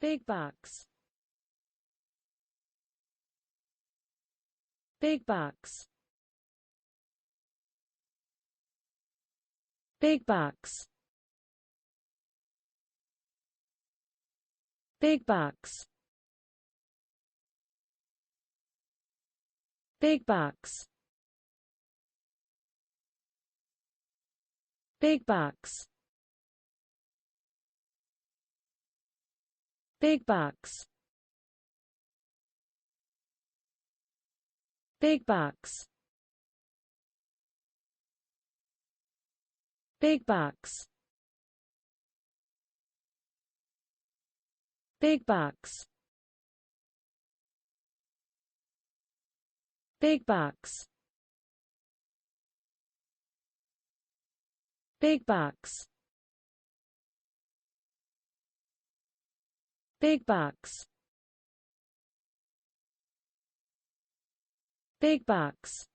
Big bucks. Big bucks. Big bucks. Big bucks. Big bucks. Big bucks. Big bucks. Big bucks. Big bucks. Big bucks. Big bucks. Big bucks. Big bucks. Big bucks.